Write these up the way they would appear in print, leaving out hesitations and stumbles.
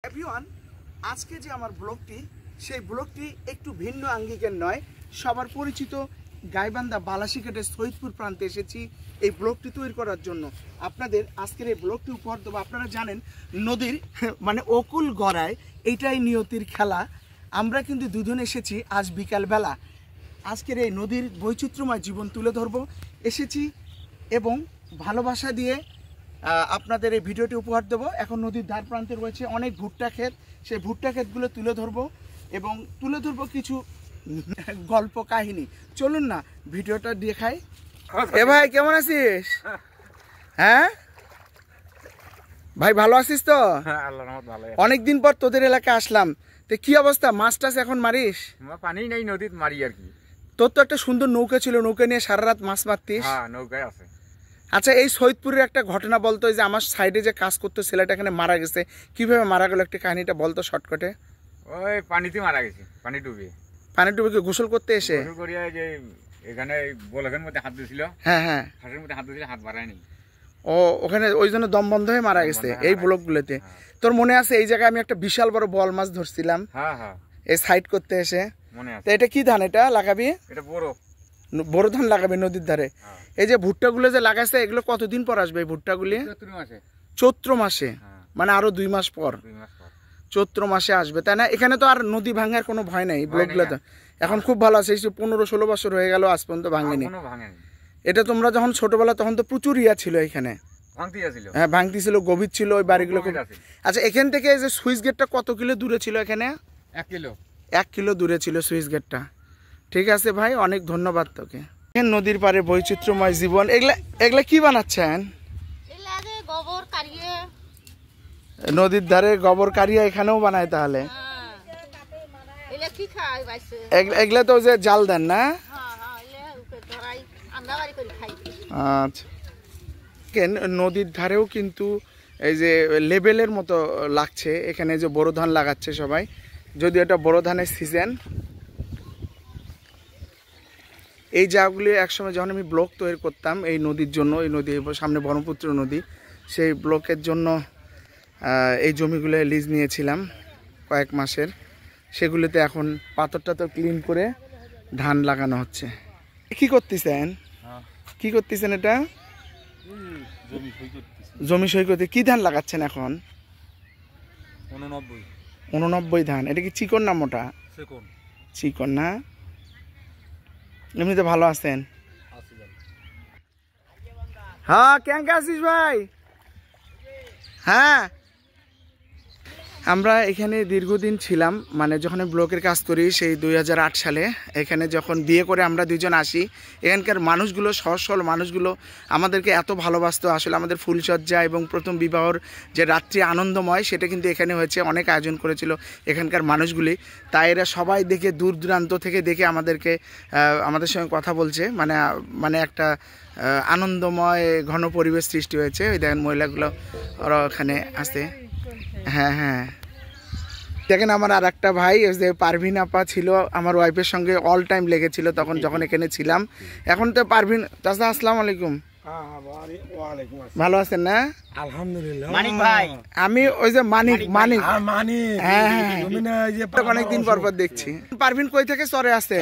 Everyone, আজকে যে আমার ব্লগটি সেই ব্লগটি একটু ভিন্ন আঙ্গিকের নয়। সবার পরিচিত গাইবান্ধা বালাসিঘাটের সৈয়দপুর প্রান্তে এসেছি এই ব্লগটি তৈরি করার জন্য। আপনাদের আজকের এই ব্লগটি উপহার দেবো। আপনারা জানেন নদীর মানে অকুল গড়ায় এইটাই নিয়তির খেলা। আমরা কিন্তু দুজন এসেছি আজ বিকালবেলা আজকের এই নদীর বৈচিত্র্যময় জীবন তুলে ধরবো এসেছি এবং ভালোবাসা দিয়ে আপনাদের এই ভিডিওটি উপহার দেবো। এখন নদীর ধার প্রান্তে রয়েছে অনেক ভুট্টা ক্ষেত, সেই ভুট্টা ক্ষেতগুলো তুলে ধরবো এবং তুলে ধরবো কিছু গল্প কাহিনী। চলুন না ভিডিওটা দেখাই। এ ভাই কেমন আছিস? হ্যাঁ ভাই ভালো আছিস তো? অনেকদিন পর তোদের এলাকায় আসলাম, তো কি অবস্থা? মাছ টাছ এখন মারিস? পানি নাই নদীত মারি আর কি। তোর তো একটা সুন্দর নৌকা ছিল, নৌকা নিয়ে সারা রাত মাছ মারতিস। হ্যাঁ নৌকায় আছে। আচ্ছা এই সৈয়দপুরের একটা ঘটনা বলতো, যে আমার সাইডে যে কাজ করতো ছেলেটা এখানে মারা গেছে, কিভাবে মারা গেল একটা কাহিনীটা বলতো শর্টকাটে। ওই পানিতে মারা গেছে, পানি ডুবে। পানি ডুবে কি গোসল করতে এসে? গোসল করিয়া যে এখানে বলকের মধ্যে হাত দিয়েছিল। হ্যাঁ হ্যাঁ, হাতের মধ্যে হাত দিয়েছিল, হাত বাড়ায়নি। ও ওখানে ওই জন্য দম বন্ধ হয়ে মারা গেছে এই ব্লকগুলোতে। তোর মনে আছে এই জায়গায় আমি একটা বিশাল বড় বল মাছ ধরছিলাম? হ্যাঁ হ্যাঁ, এই সাইড করতে এসে মনে আছে। তো এটা কি ধান এটা লাগাবি? এটা বড় বড় ধান লাগাবি নদীর ধারে। এই যে ভুট্টাগুলো যে লাগাইছে এগুলো কতদিন পর আসবে এই ভুট্টাগুলি? চৈত্র মাসে, মানে আরো 2 মাস পর চৈত্র মাসে আসবে, তাই না? এখানে তো আর নদী ভাঙার কোনো ভয় নাই ব্লকগুলোতে। এখন খুব ভালো আছে, 15-16 বছর হয়ে গেল আজ পর্যন্ত ভাঙেনি। এটা তোমরা যখন ছোটবেলা তখন তো প্রচুর ইয়া ছিল এখানে, হ্যাঁ ভাঙতি ছিল, গভীর ছিল ওই বাড়িগুলো। আচ্ছা এখান থেকে যে সুইচ গেটটা কত কিলো দূরে ছিল? এখানে 1 কিলো দূরে ছিল সুইচ গেটটা। ঠিক আছে ভাই, অনেক ধন্যবাদ তোকে। নদীর পাড়ে বৈচিত্র্যময় জীবন। এগুলা কি বানাচ্ছেন? নদীর ধারে গোবর কারিয়া এখানেও বানায় তাহলে? এগুলা তো যে জাল দেন না? আচ্ছা, নদীর ধারেও কিন্তু এই যে লেবেলের মতো লাগছে এখানে, যে বড় ধান লাগাচ্ছে সবাই, যদি এটা বড় ধানের সিজন। এই জায়গাগুলি একসময় যখন আমি ব্লক তৈরি করতাম এই নদীর জন্য, এই নদী সামনে ব্রহ্মপুত্র নদী, সেই ব্লকের জন্য এই জমিগুলো লিজ নিয়েছিলাম কয়েক মাসের। সেগুলিতে এখন পাথরটা তো ক্লিন করে ধান লাগানো হচ্ছে। কি করতেছেন? কি করতেছেন এটা? জমি সই করতে। কি ধান লাগাচ্ছেন এখন? 89 ধান। এটা কি চিকন না মোটা? চিকন না? এমনিতে ভালো আছেন? হ্যাঁ কেমন আছিস ভাই? হ্যাঁ আমরা এখানে দীর্ঘদিন ছিলাম, মানে যখন ব্লকের কাজ করি সেই 2008 সালে। এখানে যখন বিয়ে করে আমরা দুজন আসি, এখানকার মানুষগুলো, সহজ সরল মানুষগুলো আমাদেরকে এত ভালোবাসতো। আসলে আমাদের ফুলসজ্জা এবং প্রথম বিবাহর যে রাত্রি আনন্দময়, সেটা কিন্তু এখানে হয়েছে। অনেক আয়োজন করেছিল এখানকার মানুষগুলি। তাই এরা সবাই দেখে, দূর দূরান্ত থেকে দেখে আমাদেরকে, আমাদের সঙ্গে কথা বলছে। মানে একটা আনন্দময় ঘন পরিবেশ সৃষ্টি হয়েছে। ওই দেখেন মহিলাগুলো ওরা ওখানে আছে। হ্যাঁ হ্যাঁ, দেখেন আমার আর একটা ভাই যে পারভিন আপা ছিল, আমার ওয়াইফের সঙ্গে অল টাইম লেগেছিল তখন যখন এখানে ছিলাম। এখন তো পারভিন চাচা, আসসালামু আলাইকুম। ভালো আছেন না? আলহামদুলিল্লাহ। মানিক ভাই, আমি ওই যে মানিক। হ্যাঁ অনেকদিন পর দেখছি। পারভিন কই থেকে চরে আছে?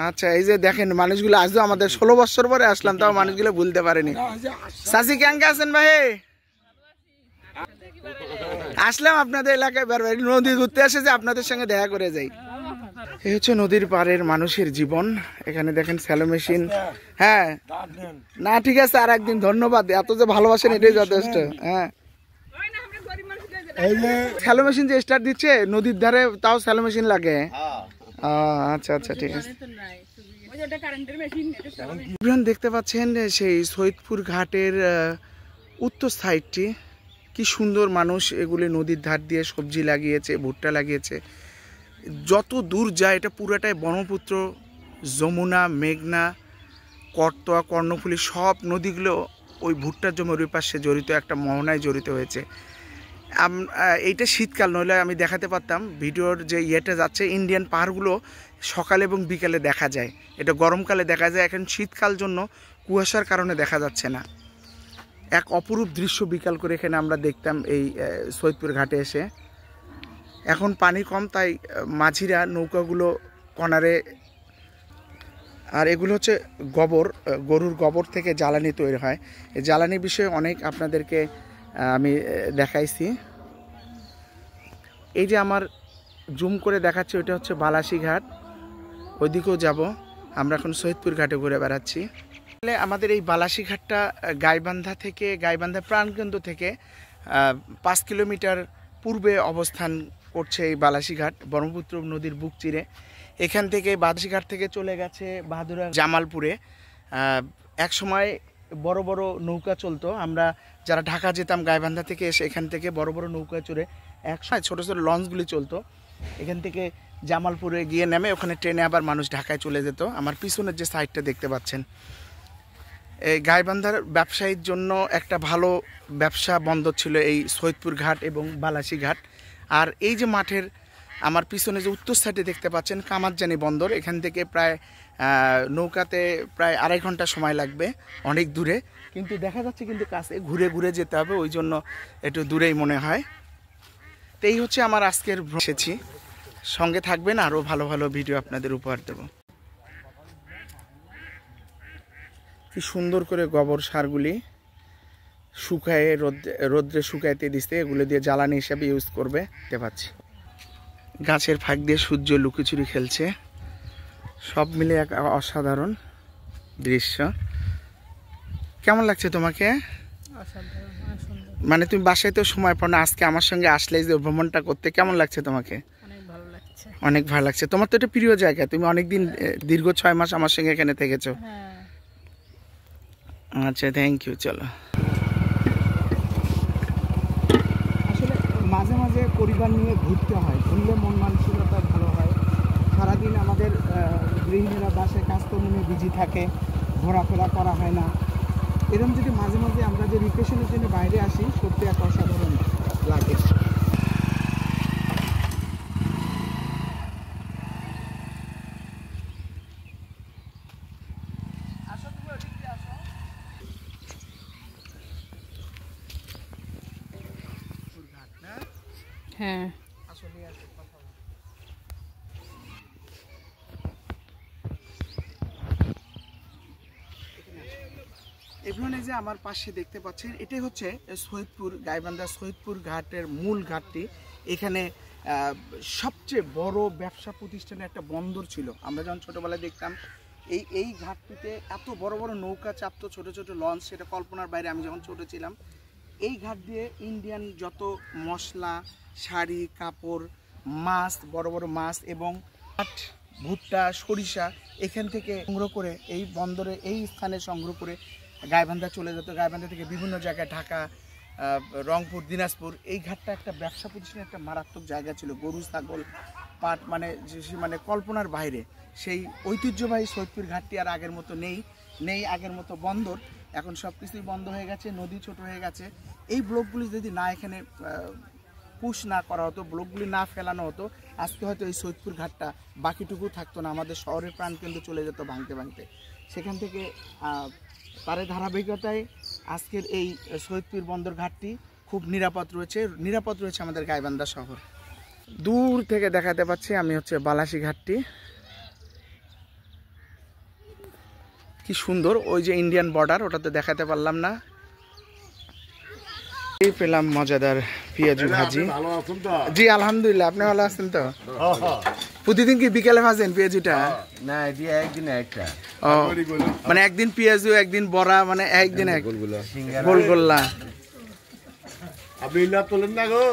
আচ্ছা এই যে দেখেন মানুষগুলো, আজও আমাদের 16 বছর পরে আসলাম, তাও মানুষগুলো ভুলতে পারেনি। চাচি কেমন আছেন ভাই? আসলাম আপনাদের এলাকায় বারবার, নদী ঘুরতে আসে যে আপনাদের সঙ্গে দেখা করে যাই। এই হচ্ছে নদীর পাড়ের মানুষের জীবন। এখানে দেখেন স্যালো মেশিন। হ্যাঁ না ঠিক আছে, আর একদিন। ধন্যবাদ, এত যে ভালোবাসেন এটাই যথেষ্ট। হ্যাঁ স্যালো মেশিন যে স্টার্ট দিচ্ছে নদীর ধারে, তাও স্যালো মেশিন লাগে। আচ্ছা আচ্ছা ঠিক আছে। দেখতে পাচ্ছেন সেই সৈয়দপুর ঘাটের উত্তর সাইডটি, কি সুন্দর মানুষ এগুলি নদীর ধার দিয়ে সবজি লাগিয়েছে, ভুট্টা লাগিয়েছে। যত দূর যায় এটা পুরাটাই ব্রহ্মপুত্র, যমুনা, মেঘনা, করতোয়া, কর্ণফুলী সব নদীগুলো ওই ভুট্টার জমির ওই পাশে জড়িত, একটা মোহনায় জড়িত হয়েছে। এইটা শীতকাল, নইলে আমি দেখাতে পারতাম। ভিডিওর যে ইয়েটা যাচ্ছে, ইন্ডিয়ান পাহাড়গুলো সকালে এবং বিকালে দেখা যায়, এটা গরমকালে দেখা যায়। এখন শীতকাল জন্য কুয়াশার কারণে দেখা যাচ্ছে না। এক অপরূপ দৃশ্য বিকাল করে এখানে আমরা দেখতাম এই সৈয়দপুর ঘাটে এসে। এখন পানি কম, তাই মাঝিরা নৌকাগুলো কনারে, আর এগুলো হচ্ছে গোবর, গরুর গোবর থেকে জ্বালানি তৈরি হয়। এই জ্বালানি বিষয়ে অনেক আপনাদেরকে আমি দেখাইছি। এই যে আমার জুম করে দেখাচ্ছি ওইটা হচ্ছে বালাসী ঘাট, ওইদিকেও যাব। আমরা এখন শহীদপুর ঘাটে ঘুরে বেড়াচ্ছি। আমাদের এই বালাসী ঘাটটা গাইবান্ধা প্রাণকেন্দ্র থেকে 5 কিলোমিটার পূর্বে অবস্থান করছে। এই বালাসী ঘাট ব্রহ্মপুত্র নদীর বুক চিরে। এখান থেকে বালাসী ঘাট থেকে চলে গেছে বাহাদুরা জামালপুরে। এক সময় বড় বড় নৌকা চলতো, আমরা যারা ঢাকা যেতাম গাইবান্ধা থেকে এসে এখান থেকে বড় বড় নৌকায় চড়ে একসময় ছোটো ছোটো লঞ্চগুলি চলতো। এখান থেকে জামালপুরে গিয়ে নেমে ওখানে ট্রেনে আবার মানুষ ঢাকায় চলে যেত। আমার পিছনের যে সাইডটা দেখতে পাচ্ছেন, এই গাইবান্ধার ব্যবসায়ীর জন্য একটা ভালো ব্যবসা বন্দর ছিল এই সৈয়দপুর ঘাট এবং বালাসী ঘাট। আর এই যে মাঠের আমার পিছনে যে উত্তর সাইডে দেখতে পাচ্ছেন কামারজানি বন্দর, এখান থেকে প্রায় নৌকাতে প্রায় 2.5 ঘন্টা সময় লাগবে, অনেক দূরে, কিন্তু দেখা যাচ্ছে কিন্তু কাছে ঘুরে ঘুরে যেতে হবে, ওই জন্য একটু দূরেই মনে হয়। তো এই হচ্ছে আমার আজকের এসেছি, সঙ্গে থাকবেন, আরও ভালো ভালো ভিডিও আপনাদের উপহার দেব। কি সুন্দর করে গোবর সারগুলি শুকায়ে রোদ্রে শুকাইতে দিচ্ছে, এগুলো দিয়ে জ্বালানি হিসাবে ইউজ করবে। দেখতে পাচ্ছি গাছের ফাঁক দিয়ে সূর্য লুকোচুরি খেলছে, সব মিলে এক অসাধারণ দৃশ্য। কেমন লাগছে তোমাকে? মানে তুমি বাসায় তো সময় পাও না, আজকে আমার সঙ্গে আসলে যে ভ্রমণটা করতে কেমন লাগছে তোমাকে? অনেক ভালো লাগছে। তোমার তো এটা প্রিয় জায়গা, তুমি অনেকদিন দীর্ঘ 6 মাস আমার সঙ্গে এখানে থেকেছো। আচ্ছা, থ্যাংক ইউ। চলো, আসলে মাঝে মাঝে পরিবার নিয়ে ঘুরতে হয়, ঘুরলে মন মানসিকতা ভালো হয়। সারাদিন আমাদের গৃহিণীরা বাসায় কাজকর্ম নিয়ে বিজি থাকে, ঘোরাফেরা করা হয় না। এরকম যদি মাঝে মাঝে আমরা যে রিফ্রেশনের জন্য বাইরে আসি, সত্যি এক অসাধারণ লাগে। হ্যাঁ, এখানে যে আমার পাশে দেখতে পাচ্ছেন, এটাই হচ্ছে সৈয়দপুর, গাইবান্ধা সৈয়দপুর ঘাটের মূল ঘাটটি। এখানে সবচেয়ে বড় ব্যবসা প্রতিষ্ঠানের একটা বন্দর ছিল। আমরা যখন ছোটোবেলায় দেখতাম এই ঘাটটিতে এত বড় বড় নৌকা চাপতো, ছোট ছোট লঞ্চ, সেটা কল্পনার বাইরে। আমি যখন ছোটো ছিলাম এই ঘাট দিয়ে ইন্ডিয়ান যত মশলা, শাড়ি, কাপড়, মাছ, বড় বড় মাছ এবং পাট, ভুট্টা, সরিষা এখান থেকে সংগ্রহ করে এই বন্দরে এই স্থানে সংগ্রহ করে গাইবান্ধা চলে যেত। গাইবান্ধা থেকে বিভিন্ন জায়গায় ঢাকা, রংপুর, দিনাজপুর, এই ঘাটটা একটা ব্যবসা প্রতিষ্ঠানের একটা মারাত্মক জায়গা ছিল। গরু, ছাগল, পাট, মানে কল্পনার বাইরে। সেই ঐতিহ্যবাহী সৈয়দপুর ঘাটটি আর আগের মতো নেই আগের মতো বন্দর। এখন সব কিছুই বন্ধ হয়ে গেছে, নদী ছোট হয়ে গেছে। এই ব্লকগুলি যদি না এখানে পুশ না করা হতো, ব্লকগুলি না ফেলানো হতো, আজকে হয়তো এই সৈয়দপুর ঘাটটা বাকিটুকু থাকতো না, আমাদের শহরের প্রাণকেন্দ্র চলে যেত ভাঙতে ভাঙতে। সেখান থেকে তার ধারাবাহিকতায় আজকের এই সৈয়দপুর বন্দর ঘাটটি খুব নিরাপদ রয়েছে আমাদের গাইবান্ধা শহর। দূর থেকে দেখাতে পাচ্ছি আমি হচ্ছে বালাসী ঘাটটি, কি সুন্দর। ওই যে ইন্ডিয়ান বর্ডার, ওটা তো দেখাতে পারলাম না। পেলাম মজাদার পেঁয়াজু ভাজি। জি আলহামদুলিল্লাহ, আপনি ভালো আছেন তো? প্রতিদিন কি বিকেলে ভাজেন পেঁয়াজুটা? না, এটি একদিন একটা। ও, মানে একদিন পেঁয়াজু, একদিন বড়া, মানে একদিন এক গোলগোল্লা। আপনি না তোলেন না গো,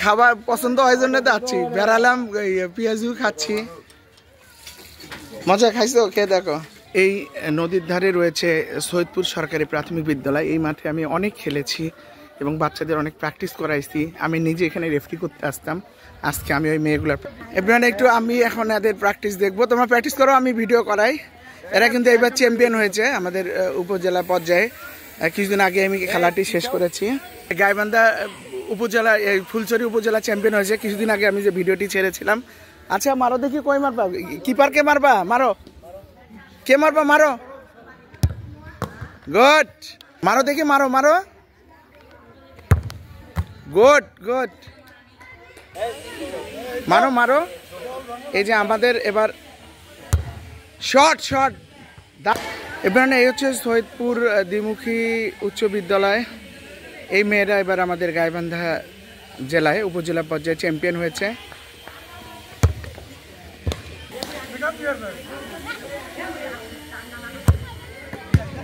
খাবার পছন্দ হয় জন্য যাচ্ছি, বেড়ালাম, পেঁয়াজু খাচ্ছি। মজা খাইছো? খেয়ে দেখো। এই নদীর ধারে রয়েছে সৈয়দপুর সরকারি প্রাথমিক বিদ্যালয়। এই মাঠে আমি অনেক খেলেছি এবং বাচ্চাদের অনেক প্র্যাকটিস করাইছি। আমি নিজে এখানে রেফারি করতে আসতাম। আজকে আমি ওই মেয়েগুলোর এবার একটু আমি এখন এদের প্র্যাকটিস দেখবো। তোমরা প্র্যাকটিস করো, আমি ভিডিও করাই। এরা কিন্তু এবার চ্যাম্পিয়ন হয়েছে আমাদের উপজেলা পর্যায়ে। কিছুদিন আগে আমি খেলাটি শেষ করেছি। গাইবান্ধা উপজেলা, ফুলছড়ি উপজেলা চ্যাম্পিয়ন হয়েছে কিছুদিন আগে, আমি যে ভিডিওটি ছেড়েছিলাম। আচ্ছা, মারো দেখি, কই মারবা? কিপারকে মারবা? মারো, কে মারবা? মারো, গুড, মারো দেখি, মারো। গুড গুড, মারো মারো। এই যে আমাদের এবার শট শট। এবার এই হচ্ছে সৈয়দপুর দ্বিমুখী উচ্চ বিদ্যালয়। এই মেয়েরা এবার আমাদের গাইবান্ধা জেলায় উপজেলা পর্যায়ে চ্যাম্পিয়ন হয়েছে।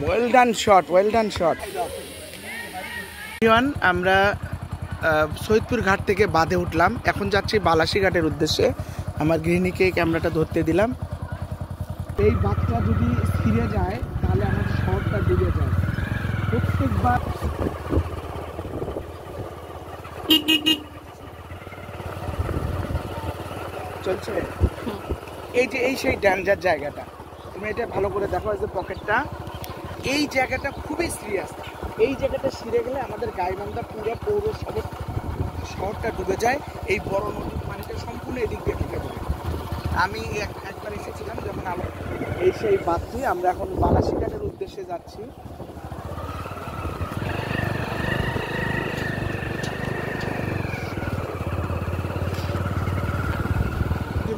Well done shot, well done shot. আমরা সৈয়দপুর ঘাট থেকে বাঁধে উঠলাম, এখন যাচ্ছি বালাসী ঘাটের উদ্দেশ্যে। আমার গৃহিণীকে ক্যামেরাটা ধরতে দিলাম। এই বাঁধটা যদি ছিঁড়ে যায় তাহলে আমাদের শহরটা ডুবে যায় প্রত্যেকবার। চলছে এই যে এই সেই ডেঞ্জার জায়গাটা, তুমি এটা ভালো করে দেখো। এই যে পকেটটা, এই জায়গাটা খুবই সিরিয়াস। এই জায়গাটা ছিঁড়ে গেলে আমাদের গাইবান্ধা পুরো পৌরসভা শহরটা ডুবে যায়। এই বড় নদীর পানিটা সম্পূর্ণ এদিক দিয়ে ঢুকে যাবে। আমি একবার এসেছিলাম যখন আমার এই সেই বাঁধটি। আমরা এখন বালাসী ঘাটের উদ্দেশ্যে যাচ্ছি।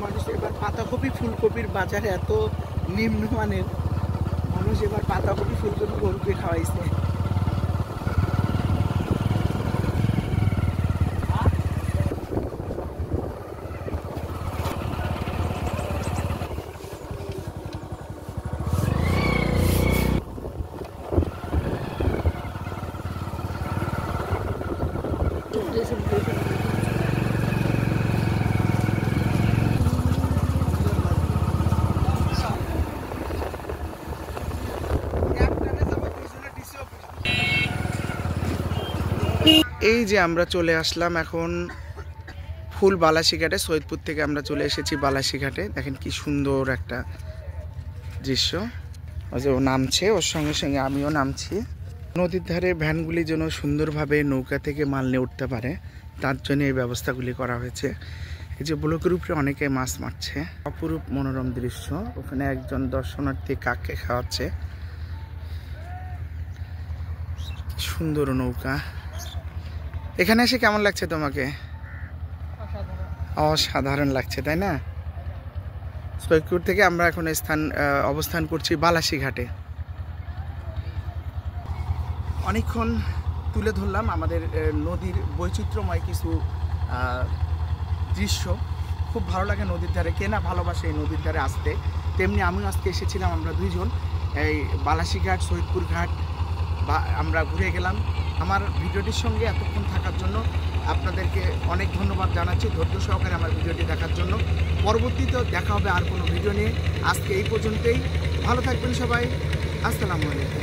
মানুষ এবার পাতাকপি ফুলকপির বাজারে এত নিম্নমানের, মানুষ এবার পাতাকপি ফুলকপি গরুকে খাওয়াইছে। এই যে আমরা চলে আসলাম এখন ফুল বালাসী ঘাটে। সৈয়দপুর থেকে আমরা চলে এসেছি বালাসী ঘাটে। দেখেন কি সুন্দর একটা দৃশ্য। ওই যে ও নামছে, ওর সঙ্গে সঙ্গে আমিও নামছি। নদীর ধারে ভ্যানগুলি যেন সুন্দরভাবে নৌকা থেকে মাল নিয়ে উঠতে পারে, তার জন্য এই ব্যবস্থাগুলি করা হয়েছে। এই যে ব্লকের উপরে অনেকে মাছ মারছে, অপরূপ মনোরম দৃশ্য। ওখানে একজন দর্শনার্থী কাককে খাওয়াচ্ছে। সুন্দর নৌকা। এখানে এসে কেমন লাগছে তোমাকে? অসাধারণ লাগছে, তাই না? সৈয়দপুর থেকে আমরা এখন অবস্থান করছি বালাসী ঘাটে। অনেকক্ষণ তুলে ধরলাম আমাদের নদীর বৈচিত্র্যময় কিছু দৃশ্য। খুব ভালো লাগে নদীর ধারে, কে না ভালোবাসে এই নদীর ধারে আসতে। তেমনি আমিও আজকে এসেছিলাম। আমরা দুইজন এই বালাসী ঘাট, সৈয়দপুর ঘাট আমরা ঘুরে গেলাম। আমার ভিডিওটির সঙ্গে এতক্ষণ থাকার জন্য আপনাদেরকে অনেক ধন্যবাদ জানাচ্ছি, ধৈর্য সহকারে আমার ভিডিওটি দেখার জন্য। পরবর্তীতেও দেখা হবে আর কোনো ভিডিও নিয়ে। আজকে এই পর্যন্তই। ভালো থাকবেন সবাই। আসসালামু আলাইকুম।